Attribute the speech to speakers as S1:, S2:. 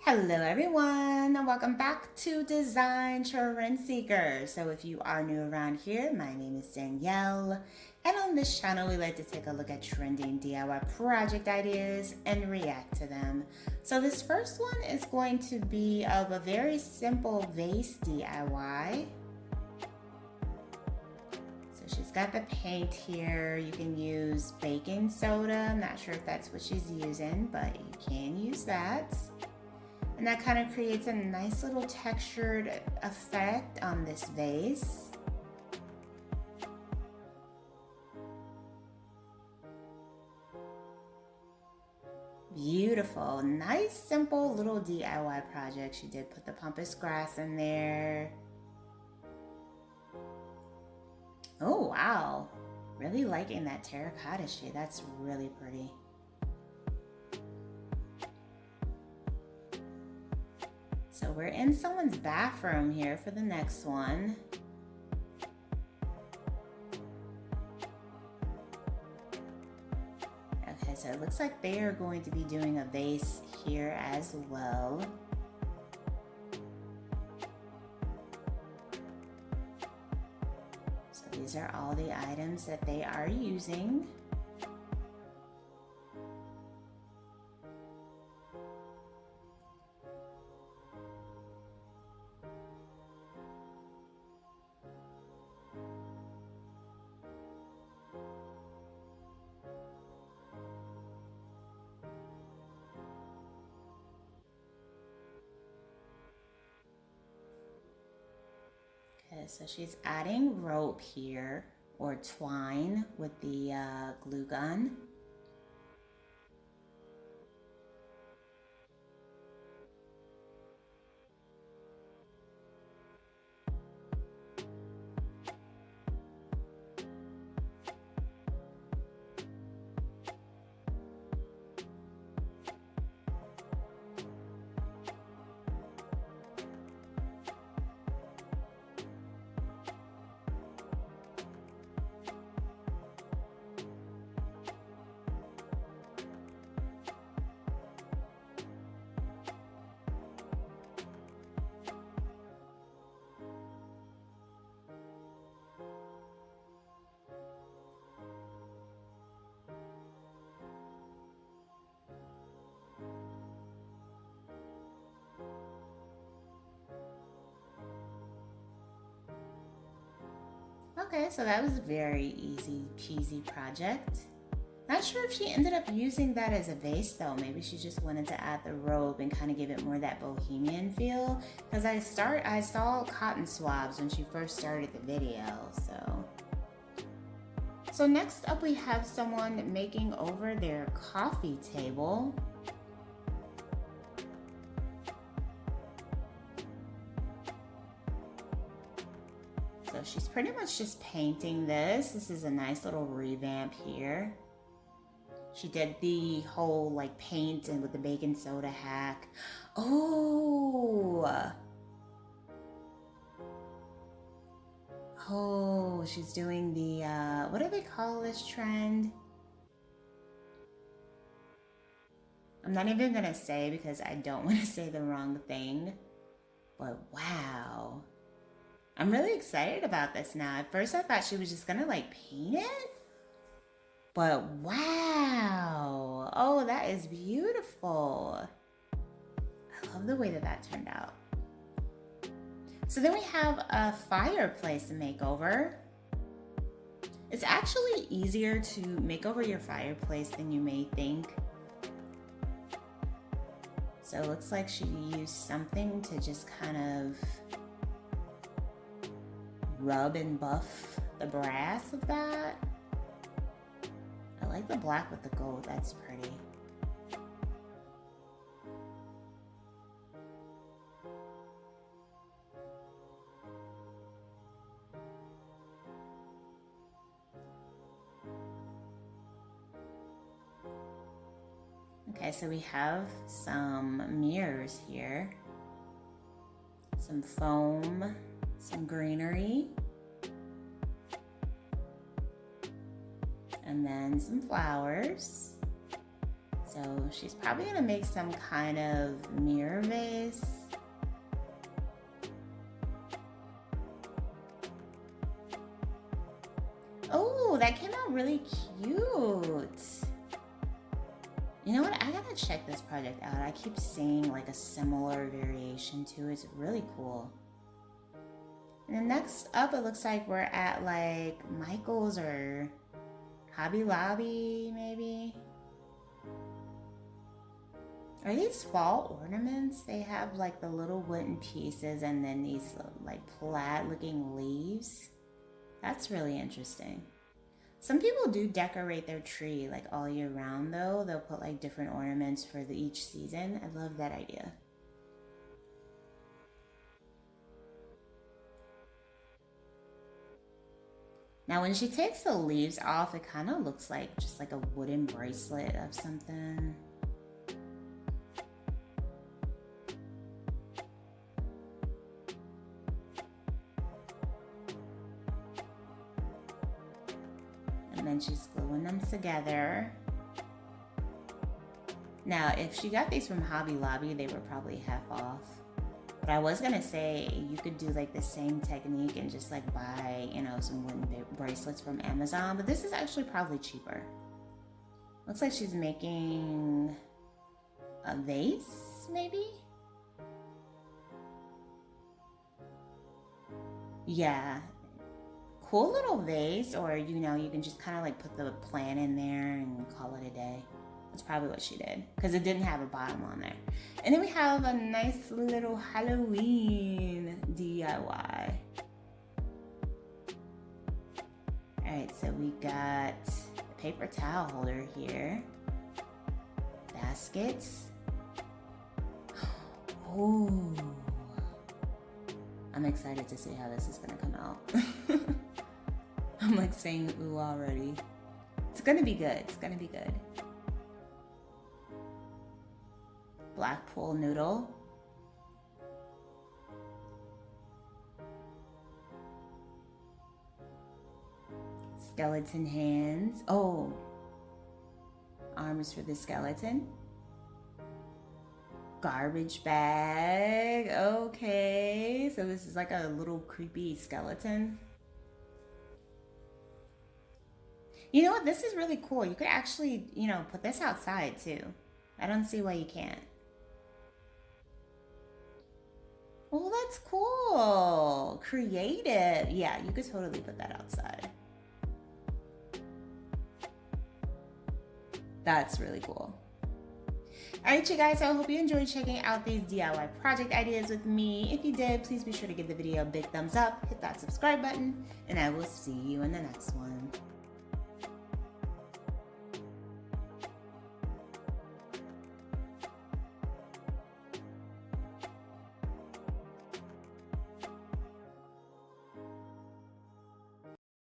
S1: Hello everyone, and welcome back to Design Trend Seeker. So if you are new around here, my name is Danielle, and on this channel we like to take a look at trending DIY project ideas and react to them. So this first one is going to be of a very simple vase DIY. So she's got the paint here. You can use baking soda. I'm not sure if that's what she's using, but you can use that. And that kind of creates a nice little textured effect on this vase. Beautiful, nice, simple little DIY project. She did put the pampas grass in there. Oh, wow. Really liking that terracotta shade. That's really pretty. So we're in someone's bathroom here for the next one. Okay, so it looks like they are going to be doing a vase here as well. So these are all the items that they are using. Okay, so she's adding rope here, or twine, with the glue gun. Okay, so that was a very easy peasy project. Not sure if she ended up using that as a vase though. Maybe she just wanted to add the robe and kind of give it more of that bohemian feel. Because I saw cotton swabs when she first started the video, so. So next up we have someone making over their coffee table. So she's pretty much just painting this. This is a nice little revamp here. She did the whole like paint and with the baking soda hack. Oh, she's doing the, what do they call this trend? I'm not even gonna say because I don't want to say the wrong thing, but wow. I'm really excited about this now. At first I thought she was just gonna like paint it, but wow. Oh, that is beautiful. I love the way that that turned out. So then we have a fireplace makeover. It's actually easier to make over your fireplace than you may think. So it looks like she used something to just kind of rub and buff the brass of that. I like the black with the gold, that's pretty. Okay, so we have some mirrors here, some foam, some greenery, and then some flowers, So she's probably gonna make some kind of mirror vase. Oh, that came out really cute. You know what? I gotta check this project out. I keep seeing like a similar variation to it. It's really cool. And then next up, it looks like we're at like Michael's or Hobby Lobby, maybe. Are these fall ornaments? They have like the little wooden pieces and then these like plaid looking leaves. That's really interesting. Some people do decorate their tree like all year round though. They'll put like different ornaments for each season. I love that idea. Now when she takes the leaves off, it kind of looks like just like a wooden bracelet of something. And then she's gluing them together. Now, if she got these from Hobby Lobby, they were probably half off. But I was gonna say you could do like the same technique and just like buy, you know, some wooden bracelets from Amazon. But this is actually probably cheaper. Looks like she's making a vase, maybe? Yeah. Cool little vase, or you know, you can just kind of like put the plant in there and call it a day. That's probably what she did, because it didn't have a bottom on there. And then we have a nice little Halloween DIY. All right, so we got a paper towel holder here, baskets. Ooh, I'm excited to see how this is gonna come out. I'm like saying ooh already. It's gonna be good. It's gonna be good. Blackpool noodle. Skeleton hands. Oh, arms for the skeleton. Garbage bag. Okay, so this is like a little creepy skeleton. You know what? This is really cool. You could actually, you know, put this outside too. I don't see why you can't. Oh, that's cool. Creative. Yeah, you could totally put that outside. That's really cool. All right, you guys, I hope you enjoyed checking out these DIY project ideas with me. If you did, please be sure to give the video a big thumbs up, hit that subscribe button, and I will see you in the next one.